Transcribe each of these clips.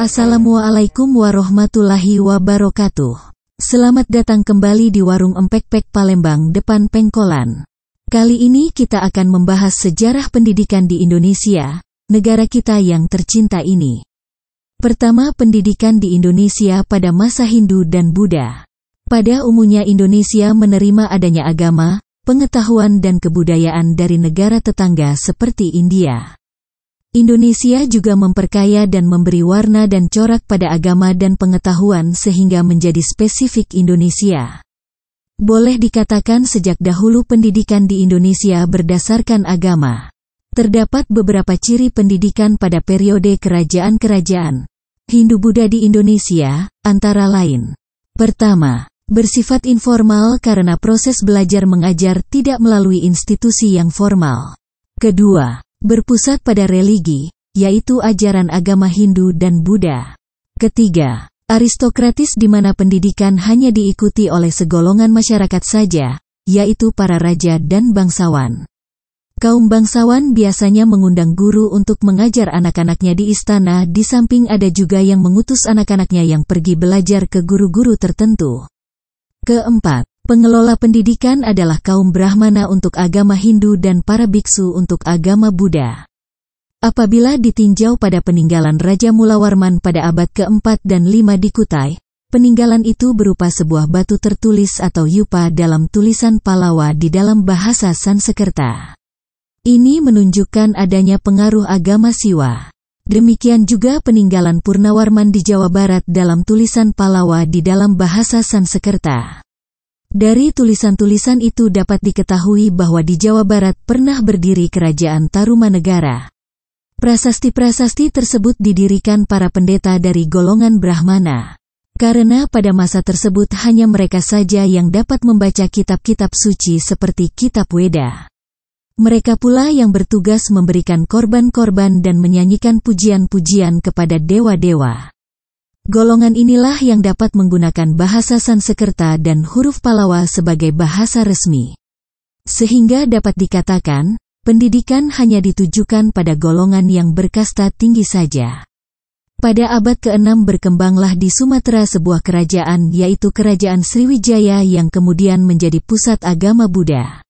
Assalamualaikum warahmatullahi wabarakatuh. Selamat datang kembali di Warung Empek-Pek Palembang depan Pengkolan. Kali ini kita akan membahas sejarah pendidikan di Indonesia, negara kita yang tercinta ini. Pertama, pendidikan di Indonesia pada masa Hindu dan Buddha. Pada umumnya Indonesia menerima adanya agama, pengetahuan dan kebudayaan dari negara tetangga seperti India. Indonesia juga memperkaya dan memberi warna dan corak pada agama dan pengetahuan sehingga menjadi spesifik Indonesia. Boleh dikatakan sejak dahulu pendidikan di Indonesia berdasarkan agama. Terdapat beberapa ciri pendidikan pada periode kerajaan-kerajaan Hindu-Buddha di Indonesia, antara lain. Pertama, bersifat informal karena proses belajar mengajar tidak melalui institusi yang formal. Kedua, berpusat pada religi, yaitu ajaran agama Hindu dan Buddha. Ketiga, aristokratis di mana pendidikan hanya diikuti oleh segolongan masyarakat saja, yaitu para raja dan bangsawan. Kaum bangsawan biasanya mengundang guru untuk mengajar anak-anaknya di istana, di samping ada juga yang mengutus anak-anaknya yang pergi belajar ke guru-guru tertentu. Keempat, pengelola pendidikan adalah kaum Brahmana untuk agama Hindu dan para biksu untuk agama Buddha. Apabila ditinjau pada peninggalan Raja Mulawarman pada abad ke-4 dan 5 di Kutai, peninggalan itu berupa sebuah batu tertulis atau yupa dalam tulisan Palawa di dalam bahasa Sanskerta. Ini menunjukkan adanya pengaruh agama Siwa. Demikian juga peninggalan Purnawarman di Jawa Barat dalam tulisan Palawa di dalam bahasa Sanskerta. Dari tulisan-tulisan itu dapat diketahui bahwa di Jawa Barat pernah berdiri kerajaan Tarumanegara. Prasasti-prasasti tersebut didirikan para pendeta dari golongan Brahmana. Karena pada masa tersebut hanya mereka saja yang dapat membaca kitab-kitab suci seperti kitab Weda. Mereka pula yang bertugas memberikan korban-korban dan menyanyikan pujian-pujian kepada dewa-dewa. Golongan inilah yang dapat menggunakan bahasa Sanskerta dan huruf Palawa sebagai bahasa resmi. Sehingga dapat dikatakan, pendidikan hanya ditujukan pada golongan yang berkasta tinggi saja. Pada abad ke-6 berkembanglah di Sumatera sebuah kerajaan yaitu Kerajaan Sriwijaya yang kemudian menjadi pusat agama Buddha.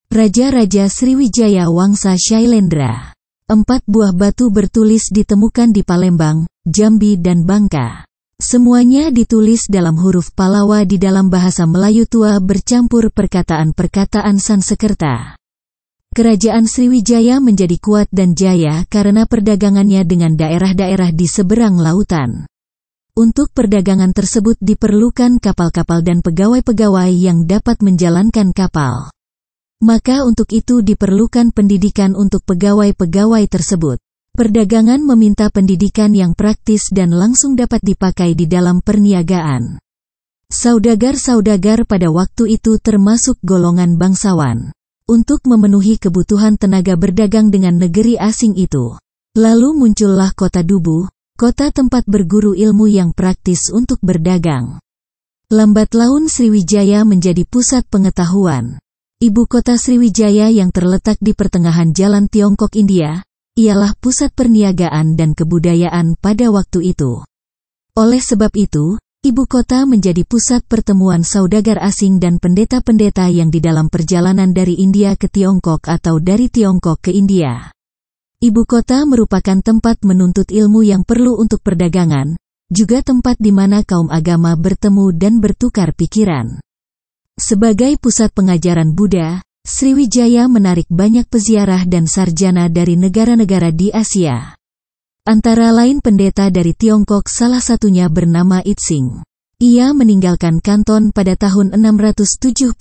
Raja-raja Sriwijaya Wangsa Shailendra. 4 buah batu bertulis ditemukan di Palembang, Jambi dan Bangka. Semuanya ditulis dalam huruf Palawa di dalam bahasa Melayu tua bercampur perkataan-perkataan Sanskerta. Kerajaan Sriwijaya menjadi kuat dan jaya karena perdagangannya dengan daerah-daerah di seberang lautan. Untuk perdagangan tersebut diperlukan kapal-kapal dan pegawai-pegawai yang dapat menjalankan kapal. Maka untuk itu diperlukan pendidikan untuk pegawai-pegawai tersebut. Perdagangan meminta pendidikan yang praktis dan langsung dapat dipakai di dalam perniagaan. Saudagar-saudagar pada waktu itu termasuk golongan bangsawan. Untuk memenuhi kebutuhan tenaga berdagang dengan negeri asing itu. Lalu muncullah kota Dubu, kota tempat berguru ilmu yang praktis untuk berdagang. Lambat laun Sriwijaya menjadi pusat pengetahuan. Ibu kota Sriwijaya yang terletak di pertengahan jalan Tiongkok-India, ialah pusat perniagaan dan kebudayaan pada waktu itu. Oleh sebab itu, ibu kota menjadi pusat pertemuan saudagar asing dan pendeta-pendeta yang di dalam perjalanan dari India ke Tiongkok atau dari Tiongkok ke India. Ibu kota merupakan tempat menuntut ilmu yang perlu untuk perdagangan, juga tempat di mana kaum agama bertemu dan bertukar pikiran. Sebagai pusat pengajaran Buddha, Sriwijaya menarik banyak peziarah dan sarjana dari negara-negara di Asia. Antara lain pendeta dari Tiongkok salah satunya bernama Itsing. Ia meninggalkan kanton pada tahun 671.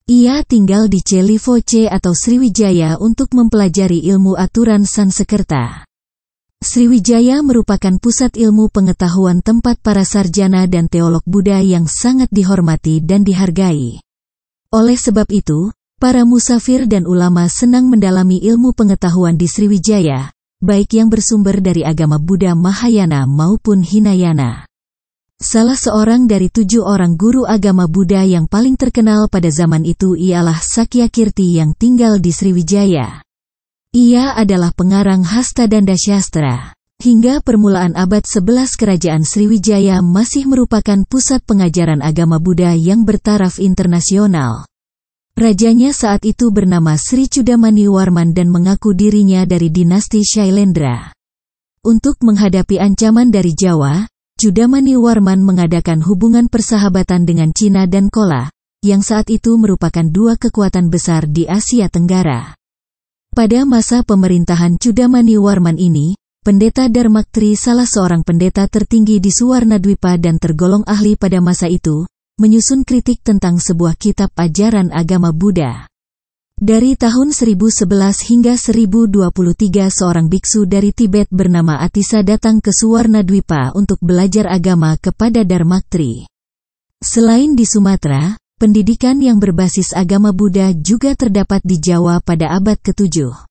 Ia tinggal di Celivoce atau Sriwijaya untuk mempelajari ilmu aturan Sanskerta. Sriwijaya merupakan pusat ilmu pengetahuan tempat para sarjana dan teolog Buddha yang sangat dihormati dan dihargai. Oleh sebab itu, para musafir dan ulama senang mendalami ilmu pengetahuan di Sriwijaya, baik yang bersumber dari agama Buddha Mahayana maupun Hinayana. Salah seorang dari 7 orang guru agama Buddha yang paling terkenal pada zaman itu ialah Sakyakirti yang tinggal di Sriwijaya. Ia adalah pengarang Hastadanda Shastra. Hingga permulaan abad 11 Kerajaan Sriwijaya masih merupakan pusat pengajaran agama Buddha yang bertaraf internasional. Rajanya saat itu bernama Sri Chudamani Warman dan mengaku dirinya dari dinasti Shailendra. Untuk menghadapi ancaman dari Jawa, Chudamani Warman mengadakan hubungan persahabatan dengan Cina dan Kola, yang saat itu merupakan dua kekuatan besar di Asia Tenggara. Pada masa pemerintahan Chudamani Warman ini, Pendeta Dharmaktri, salah seorang pendeta tertinggi di Suwarnadwipa dan tergolong ahli pada masa itu, menyusun kritik tentang sebuah kitab ajaran agama Buddha. Dari tahun 1011 hingga 1023 seorang biksu dari Tibet bernama Atisa datang ke Suwarnadwipa untuk belajar agama kepada Dharmaktri. Selain di Sumatera, pendidikan yang berbasis agama Buddha juga terdapat di Jawa pada abad ke-7.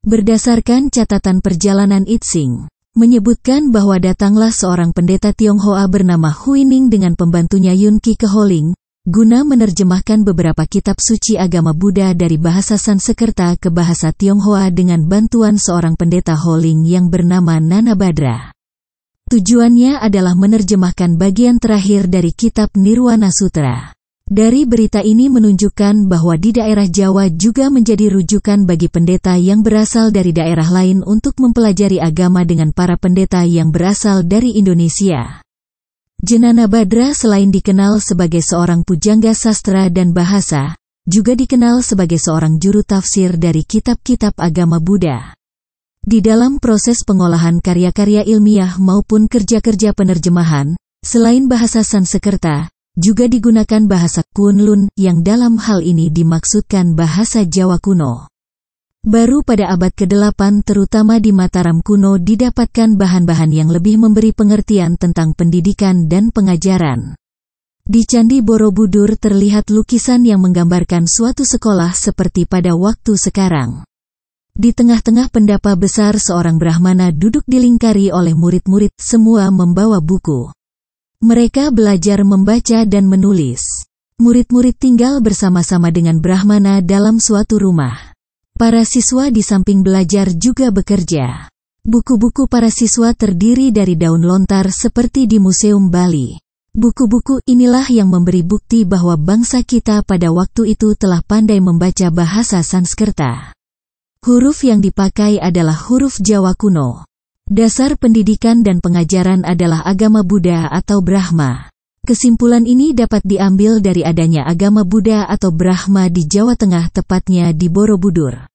Berdasarkan catatan perjalanan Itsing, menyebutkan bahwa datanglah seorang pendeta Tionghoa bernama Huining dengan pembantunya Yun Ki ke Holing, guna menerjemahkan beberapa kitab suci agama Buddha dari bahasa Sanskerta ke bahasa Tionghoa dengan bantuan seorang pendeta Holing yang bernama Nanabhadra. Tujuannya adalah menerjemahkan bagian terakhir dari kitab Nirwana Sutra. Dari berita ini menunjukkan bahwa di daerah Jawa juga menjadi rujukan bagi pendeta yang berasal dari daerah lain untuk mempelajari agama dengan para pendeta yang berasal dari Indonesia. Nanabhadra selain dikenal sebagai seorang pujangga sastra dan bahasa, juga dikenal sebagai seorang juru tafsir dari kitab-kitab agama Buddha. Di dalam proses pengolahan karya-karya ilmiah maupun kerja-kerja penerjemahan, selain bahasa Sanskerta, juga digunakan bahasa Kunlun yang dalam hal ini dimaksudkan bahasa Jawa kuno. Baru pada abad ke-8 terutama di Mataram kuno didapatkan bahan-bahan yang lebih memberi pengertian tentang pendidikan dan pengajaran. Di Candi Borobudur terlihat lukisan yang menggambarkan suatu sekolah seperti pada waktu sekarang. Di tengah-tengah pendapa besar seorang Brahmana duduk dilingkari oleh murid-murid, semua membawa buku. Mereka belajar membaca dan menulis. Murid-murid tinggal bersama-sama dengan Brahmana dalam suatu rumah. Para siswa di samping belajar juga bekerja. Buku-buku para siswa terdiri dari daun lontar seperti di Museum Bali. Buku-buku inilah yang memberi bukti bahwa bangsa kita pada waktu itu telah pandai membaca bahasa Sanskerta. Huruf yang dipakai adalah huruf Jawa kuno. Dasar pendidikan dan pengajaran adalah agama Buddha atau Brahma. Kesimpulan ini dapat diambil dari adanya agama Buddha atau Brahma di Jawa Tengah, tepatnya di Borobudur.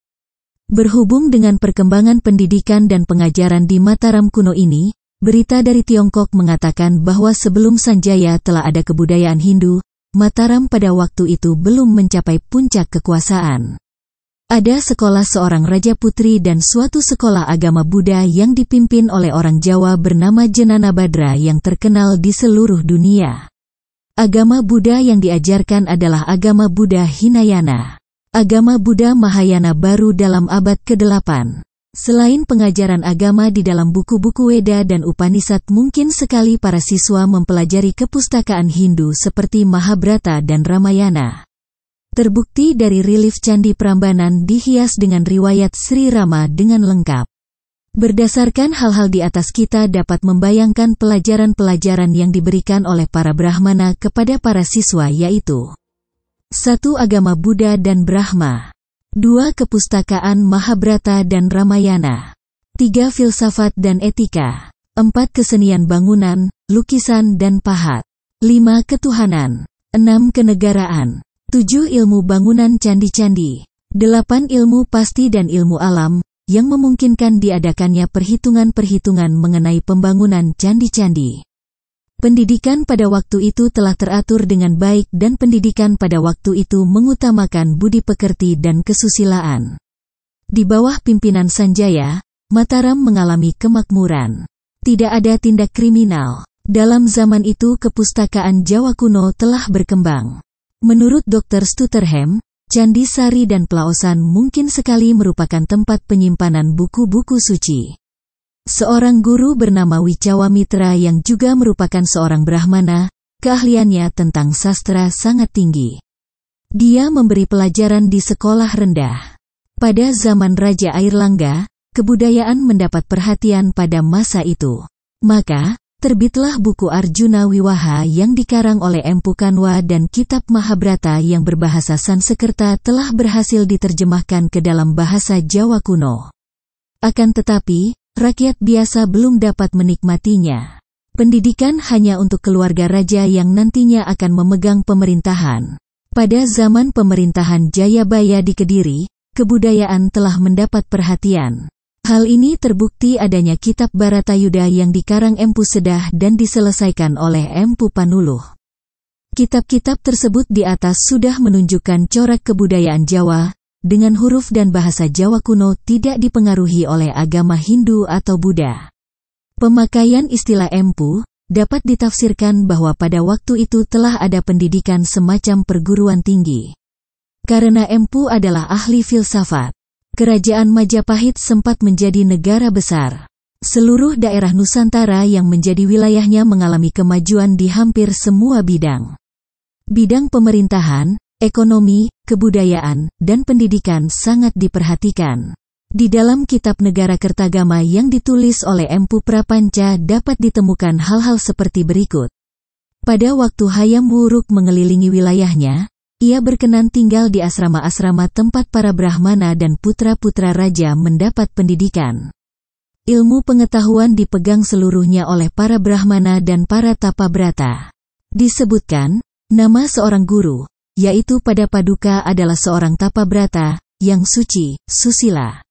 Berhubung dengan perkembangan pendidikan dan pengajaran di Mataram kuno ini, berita dari Tiongkok mengatakan bahwa sebelum Sanjaya telah ada kebudayaan Hindu, Mataram pada waktu itu belum mencapai puncak kekuasaan. Ada sekolah seorang raja putri dan suatu sekolah agama Buddha yang dipimpin oleh orang Jawa bernama Nanabhadra yang terkenal di seluruh dunia. Agama Buddha yang diajarkan adalah agama Buddha Hinayana. Agama Buddha Mahayana baru dalam abad ke-8. Selain pengajaran agama di dalam buku-buku Weda dan Upanishad, mungkin sekali para siswa mempelajari kepustakaan Hindu seperti Mahabharata dan Ramayana. Terbukti dari relief Candi Prambanan dihias dengan riwayat Sri Rama dengan lengkap. Berdasarkan hal-hal di atas kita dapat membayangkan pelajaran-pelajaran yang diberikan oleh para Brahmana kepada para siswa, yaitu 1. Agama Buddha dan Brahma. 2. Kepustakaan Mahabharata dan Ramayana. 3. Filsafat dan etika. 4. Kesenian bangunan, lukisan dan pahat. 5. Ketuhanan. 6. Kenegaraan. 7. Ilmu bangunan candi-candi. 8. Ilmu pasti dan ilmu alam, yang memungkinkan diadakannya perhitungan-perhitungan mengenai pembangunan candi-candi. Pendidikan pada waktu itu telah teratur dengan baik dan pendidikan pada waktu itu mengutamakan budi pekerti dan kesusilaan. Di bawah pimpinan Sanjaya, Mataram mengalami kemakmuran. Tidak ada tindak kriminal. Dalam zaman itu kepustakaan Jawa kuno telah berkembang. Menurut Dr. Stutterheim, Candi Sari dan Plaosan mungkin sekali merupakan tempat penyimpanan buku-buku suci. Seorang guru bernama Wicawamitra yang juga merupakan seorang Brahmana, keahliannya tentang sastra sangat tinggi. Dia memberi pelajaran di sekolah rendah. Pada zaman Raja Airlangga, kebudayaan mendapat perhatian pada masa itu. Maka, terbitlah buku Arjuna Wiwaha yang dikarang oleh Empu Kanwa dan kitab Mahabharata yang berbahasa Sanskerta telah berhasil diterjemahkan ke dalam bahasa Jawa kuno. Akan tetapi, rakyat biasa belum dapat menikmatinya. Pendidikan hanya untuk keluarga raja yang nantinya akan memegang pemerintahan. Pada zaman pemerintahan Jayabaya di Kediri, kebudayaan telah mendapat perhatian. Hal ini terbukti adanya kitab Bharatayuda yang dikarang Empu Sedah dan diselesaikan oleh Empu Panuluh. Kitab-kitab tersebut di atas sudah menunjukkan corak kebudayaan Jawa, dengan huruf dan bahasa Jawa kuno tidak dipengaruhi oleh agama Hindu atau Buddha. Pemakaian istilah empu dapat ditafsirkan bahwa pada waktu itu telah ada pendidikan semacam perguruan tinggi. Karena empu adalah ahli filsafat, Kerajaan Majapahit sempat menjadi negara besar. Seluruh daerah Nusantara yang menjadi wilayahnya mengalami kemajuan di hampir semua bidang. Bidang pemerintahan, ekonomi, kebudayaan, dan pendidikan sangat diperhatikan. Di dalam kitab Negara Kertagama yang ditulis oleh Empu Prapanca dapat ditemukan hal-hal seperti berikut. Pada waktu Hayam Wuruk mengelilingi wilayahnya, ia berkenan tinggal di asrama-asrama tempat para Brahmana dan putra-putra raja mendapat pendidikan. Ilmu pengetahuan dipegang seluruhnya oleh para Brahmana dan para Tapabrata. Disebutkan, nama seorang guru, yaitu pada Paduka adalah seorang Tapabrata, yang suci, susila.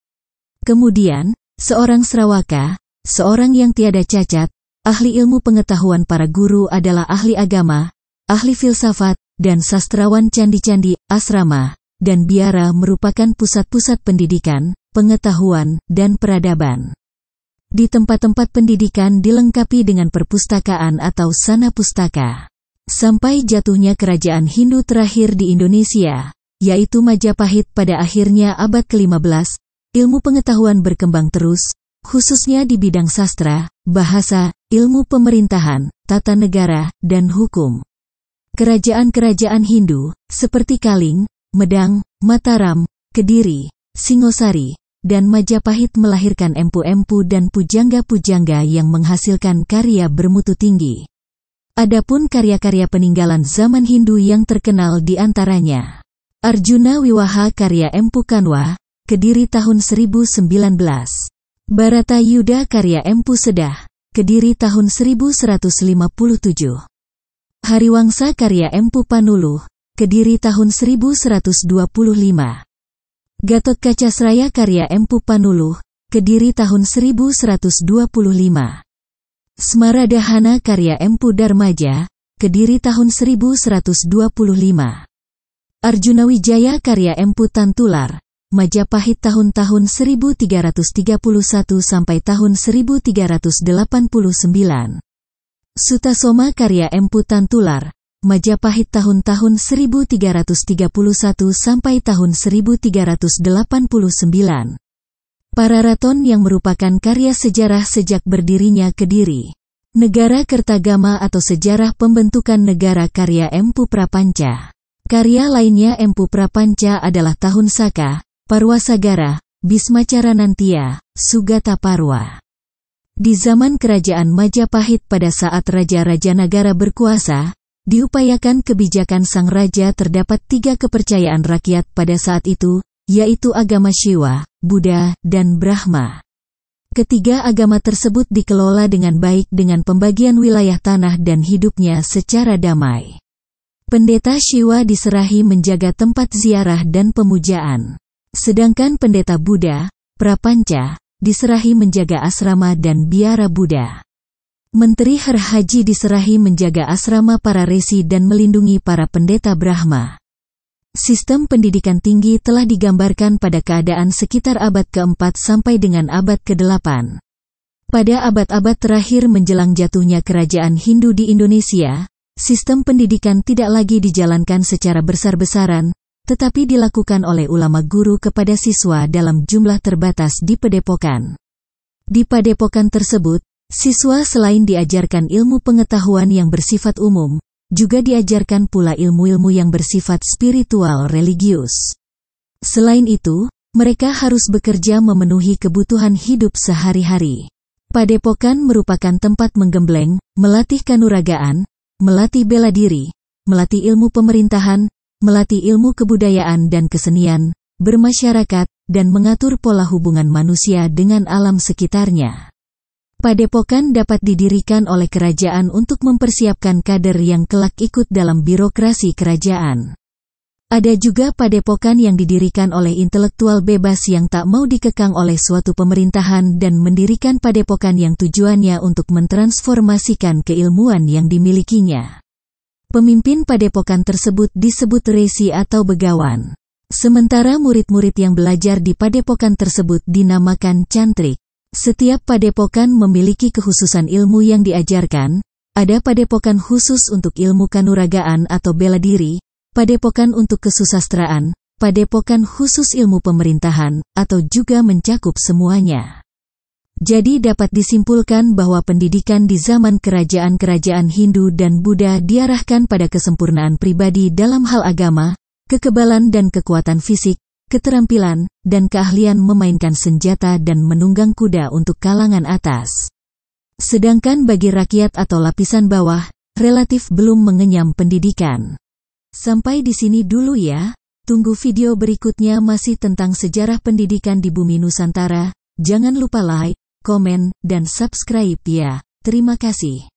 Kemudian, seorang Srawaka, seorang yang tiada cacat, ahli ilmu pengetahuan para guru adalah ahli agama, ahli filsafat, dan sastrawan candi-candi, asrama, dan biara merupakan pusat-pusat pendidikan, pengetahuan, dan peradaban. Di tempat-tempat pendidikan dilengkapi dengan perpustakaan atau sana pustaka. Sampai jatuhnya kerajaan Hindu terakhir di Indonesia, yaitu Majapahit pada akhirnya abad ke-15, ilmu pengetahuan berkembang terus, khususnya di bidang sastra, bahasa, ilmu pemerintahan, tata negara, dan hukum. Kerajaan-kerajaan Hindu, seperti Kaling, Medang, Mataram, Kediri, Singosari, dan Majapahit melahirkan empu-empu dan pujangga-pujangga yang menghasilkan karya bermutu tinggi. Adapun karya-karya peninggalan zaman Hindu yang terkenal di antaranya Arjuna Wiwaha karya Empu Kanwa, Kediri tahun 1019. Bharatayuda karya Empu Sedah, Kediri tahun 1157. Hariwangsa karya Empu Panuluh, Kediri tahun 1125. Gatotkaca karya Empu Panuluh, Kediri tahun 1125. Smaradahana karya Empu Darmaja, Kediri tahun 1125. Arjuna Wijaya karya Empu Tantular, Majapahit tahun-tahun 1331 sampai tahun 1389. Sutasoma karya Empu Tantular, Majapahit tahun-tahun 1331 sampai tahun 1389. Pararaton yang merupakan karya sejarah sejak berdirinya Kediri. Negara Kertagama atau sejarah pembentukan negara karya Empu Prapanca. Karya lainnya Empu Prapanca adalah Tahun Saka, Parwasagara, Bismacaranantia, Sugata Parwa. Di zaman kerajaan Majapahit pada saat Raja-Raja Nagara berkuasa, diupayakan kebijakan sang raja terdapat 3 kepercayaan rakyat pada saat itu, yaitu agama Shiva, Buddha, dan Brahma. Ketiga agama tersebut dikelola dengan baik dengan pembagian wilayah tanah dan hidupnya secara damai. Pendeta Shiva diserahi menjaga tempat ziarah dan pemujaan. Sedangkan pendeta Buddha, Prapanca, diserahi menjaga asrama dan biara Buddha. Menteri Haji diserahi menjaga asrama para resi dan melindungi para pendeta Brahma. Sistem pendidikan tinggi telah digambarkan pada keadaan sekitar abad ke-4 sampai dengan abad ke-8. Pada abad-abad terakhir menjelang jatuhnya kerajaan Hindu di Indonesia, sistem pendidikan tidak lagi dijalankan secara besar-besaran, tetapi dilakukan oleh ulama guru kepada siswa dalam jumlah terbatas di padepokan. Di padepokan tersebut, siswa selain diajarkan ilmu pengetahuan yang bersifat umum, juga diajarkan pula ilmu-ilmu yang bersifat spiritual religius. Selain itu, Mereka harus bekerja memenuhi kebutuhan hidup sehari-hari. Padepokan merupakan tempat menggembleng, melatih kanuragaan, melatih bela diri, melatih ilmu pemerintahan, melatih ilmu kebudayaan dan kesenian, bermasyarakat, dan mengatur pola hubungan manusia dengan alam sekitarnya. Padepokan dapat didirikan oleh kerajaan untuk mempersiapkan kader yang kelak ikut dalam birokrasi kerajaan. Ada juga padepokan yang didirikan oleh intelektual bebas yang tak mau dikekang oleh suatu pemerintahan dan mendirikan padepokan yang tujuannya untuk mentransformasikan keilmuan yang dimilikinya. Pemimpin padepokan tersebut disebut resi atau begawan. Sementara murid-murid yang belajar di padepokan tersebut dinamakan cantrik. Setiap padepokan memiliki kekhususan ilmu yang diajarkan. Ada padepokan khusus untuk ilmu kanuragaan atau bela diri, padepokan untuk kesusastraan, padepokan khusus ilmu pemerintahan, atau juga mencakup semuanya. Jadi dapat disimpulkan bahwa pendidikan di zaman kerajaan-kerajaan Hindu dan Buddha diarahkan pada kesempurnaan pribadi dalam hal agama, kekebalan dan kekuatan fisik, keterampilan, dan keahlian memainkan senjata dan menunggang kuda untuk kalangan atas. Sedangkan bagi rakyat atau lapisan bawah, relatif belum mengenyam pendidikan. Sampai di sini dulu ya. Tunggu video berikutnya masih tentang sejarah pendidikan di bumi Nusantara. Jangan lupa like, komen, dan subscribe ya. Terima kasih.